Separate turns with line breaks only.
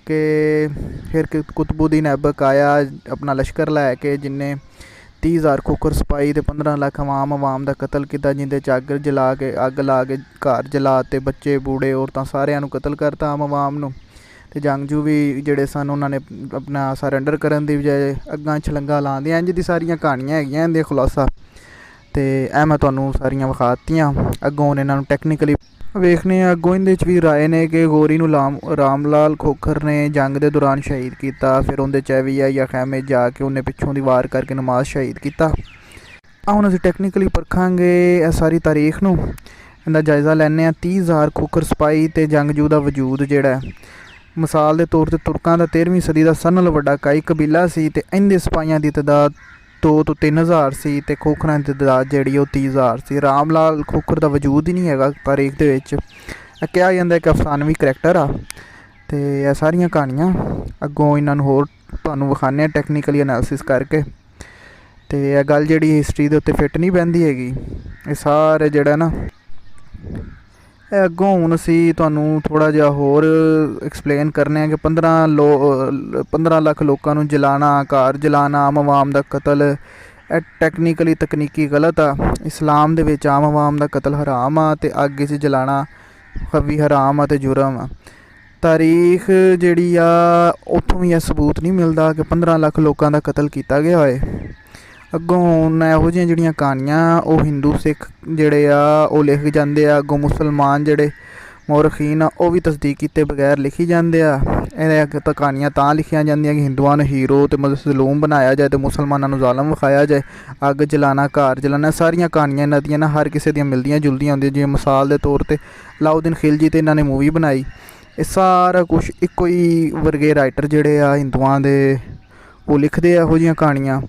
के फिर कुतुबुद्दीन ऐबक आया अपना लश्कर लैके, जिन्हें 30,000 खोखर सपाई ते 15 लाख अवाम का कतल किया, जिंदे अग ला के घर जला ते बच्चे बूढ़े औरतां सारिਆਂ ਨੂੰ कतल करता आम अवाम ਨੂੰ। ਤੇ ਜੰਗਜੂ ਵੀ ਜਿਹੜੇ ਸਨ ਉਹਨਾਂ ਨੇ ਆਪਣਾ ਸਰੈਂਡਰ ਕਰਨ ਦੀ ਬਜਾਏ ਅੱਗਾਂ ਛਲੰਗਾ ਲਾਉਂਦੇ। ਇੰਝ ਦੀ ਸਾਰੀਆਂ ਕਹਾਣੀਆਂ ਹੈਗੀਆਂ ਇਹਦੇ ਖੁਲਾਸਾ। ਤੇ ਇਹ ਮੈਂ ਤੁਹਾਨੂੰ ਸਾਰੀਆਂ ਵਿਖਾ ਦਿੱਤੀਆਂ। ਅੱਗੋਂ ਹੁਣ ਇਹਨਾਂ ਨੂੰ ਟੈਕਨੀਕਲੀ ਵੇਖਨੇ ਆ। ਅੱਗੋਂ ਇਹਦੇ 'ਚ ਵੀ ਰਾਏ ਨੇ ਕਿ ਗੋਰੀ ਨੂੰ ਰਾਮ ਲਾਲ ਖੋਖਰ ਨੇ ਜੰਗ ਦੇ ਦੌਰਾਨ ਸ਼ਹੀਦ ਕੀਤਾ। ਫਿਰ ਉਹਦੇ 'ਚ ਵੀ ਆ ਜਾਂ ਖੈਮੇ ਜਾ ਕੇ ਉਹਨੇ ਪਿੱਛੋਂ ਦੀ ਵਾਰ ਕਰਕੇ ਨਮਾਜ਼ ਸ਼ਹੀਦ ਕੀਤਾ। ਹੁਣ ਅਸੀਂ ਟੈਕਨੀਕਲੀ ਪਰਖਾਂਗੇ ਇਹ ਸਾਰੀ ਤਾਰੀਖ ਨੂੰ, ਇਹਦਾ ਜਾਇਜ਼ਾ ਲੈਂਦੇ ਹਾਂ। 30,000 ਖੋਖਰ ਸਿਪਾਹੀ ਅਤੇ ਜੰਗਜੂ ਦਾ ਵਜੂਦ ਜਿਹੜਾ ਮਿਸਾਲ ਦੇ ਤੌਰ 'ਤੇ ਤੁਰਕਾਂ ਦਾ 13ਵੀਂ ਸਦੀ ਦਾ ਸਾਰਿਆਂ ਨਾਲੋਂ ਵੱਡਾ ਕਾਈ ਕਬੀਲਾ ਸੀ ਅਤੇ ਇਹਦੇ ਸਿਪਾਹੀਆਂ ਦੀ ਤਾਦਾਦ 2 ਤੋਂ 3,000 ਸੀ ਅਤੇ ਖੋਖਰਾਂ ਦੀ ਤਾਦਾਦ ਜਿਹੜੀ ਉਹ 30,000 ਸੀ। ਰਾਮ ਲਾਲ ਖੋਖਰ ਦਾ ਵਜੂਦ ਹੀ ਨਹੀਂ ਹੈਗਾ ਤਾਰੀਖ ਦੇ ਵਿੱਚ। ਇਹ ਕਿਹਾ ਜਾਂਦਾ ਇੱਕ ਅਫਸਾਨਵੀ ਕਰੈਕਟਰ ਆ। ਅਤੇ ਇਹ ਸਾਰੀਆਂ ਕਹਾਣੀਆਂ ਅੱਗੋਂ ਇਹਨਾਂ ਨੂੰ ਹੋਰ ਤੁਹਾਨੂੰ ਵਿਖਾਉਂਦੇ ਹਾਂ ਟੈਕਨੀਕਲੀ ਐਨਾਲਿਸਿਸ ਕਰਕੇ। ਅਤੇ ਇਹ ਗੱਲ ਜਿਹੜੀ ਹਿਸਟਰੀ ਦੇ ਉੱਤੇ ਫਿੱਟ ਨਹੀਂ ਬਹਿੰਦੀ ਹੈਗੀ। ਇਹ ਸਾਰੇ ਜਿਹੜਾ ਨਾ ਇਹ ਅੱਗੋਂ ਹੁਣ ਅਸੀਂ ਤੁਹਾਨੂੰ ਥੋੜ੍ਹਾ ਜਿਹਾ ਹੋਰ ਐਕਸਪਲੇਨ ਕਰਨੇ ਆ ਕਿ 15 ਲੱਖ ਲੋਕਾਂ ਨੂੰ ਜਲਾਉਣਾ, ਘਰ ਜਲਾਉਣਾ, ਆਮ ਅਵਾਮ ਦਾ ਕਤਲ, ਇਹ ਟੈਕਨੀਕਲੀ ਤਕਨੀਕੀ ਗਲਤ ਆ। ਇਸਲਾਮ ਦੇ ਵਿੱਚ ਆਮ ਅਵਾਮ ਦਾ ਕਤਲ ਹਰਾਮ ਆ ਅਤੇ ਅੱਗ 'ਚ ਜਲਾਉਣਾ ਵੀ ਹਰਾਮ ਆ ਅਤੇ ਜੁਰਮ ਆ। ਤਾਰੀਖ ਜਿਹੜੀ ਆ ਉੱਥੋਂ ਵੀ ਇਹ ਸਬੂਤ ਨਹੀਂ ਮਿਲਦਾ ਕਿ 15 ਲੱਖ ਲੋਕਾਂ ਦਾ ਕਤਲ ਕੀਤਾ ਗਿਆ ਹੋਏ। ਅੱਗੋਂ ਹੁਣ ਇਹੋ ਜਿਹੀਆਂ ਜਿਹੜੀਆਂ ਕਹਾਣੀਆਂ ਉਹ ਹਿੰਦੂ ਸਿੱਖ ਜਿਹੜੇ ਆ ਉਹ ਲਿਖ ਜਾਂਦੇ ਆ। ਅੱਗੋਂ ਮੁਸਲਮਾਨ ਜਿਹੜੇ ਮੌਰਖੀਨ ਆ ਉਹ ਵੀ ਤਸਦੀਕ ਕੀਤੇ ਬਗੈਰ ਲਿਖੀ ਜਾਂਦੇ ਆ। ਇਹ ਤਾਂ ਕਹਾਣੀਆਂ ਤਾਂ ਲਿਖੀਆਂ ਜਾਂਦੀਆਂ ਕਿ ਹਿੰਦੂਆਂ ਨੂੰ ਹੀਰੋ ਅਤੇ ਮਜ਼ਲੂਮ ਬਣਾਇਆ ਜਾਏ ਅਤੇ ਮੁਸਲਮਾਨਾਂ ਨੂੰ ਜ਼ਾਲਮ ਵਿਖਾਇਆ ਜਾਏ। ਅੱਗ ਜਲਾਉਣਾ, ਘਰ ਜਲਾਉਣਾ, ਸਾਰੀਆਂ ਕਹਾਣੀਆਂ ਇਹਨਾਂ ਦੀਆਂ ਨਾ ਹਰ ਕਿਸੇ ਦੀਆਂ ਮਿਲਦੀਆਂ ਜੁਲਦੀਆਂ ਹੁੰਦੀਆਂ। ਜਿਵੇਂ ਮਿਸਾਲ ਦੇ ਤੌਰ 'ਤੇ ਅਲਾਉਦੀਨ ਖਿਲਜੀ 'ਤੇ ਇਹਨਾਂ ਨੇ ਮੂਵੀ ਬਣਾਈ। ਇਹ ਸਾਰਾ ਕੁਛ ਇੱਕੋ ਹੀ ਵਰਗੇ ਰਾਈਟਰ ਜਿਹੜੇ ਆ ਹਿੰਦੂਆਂ ਦੇ ਉਹ ਲਿਖਦੇ ਆ ਇਹੋ ਜਿਹੀਆਂ ਕਹਾਣੀਆਂ।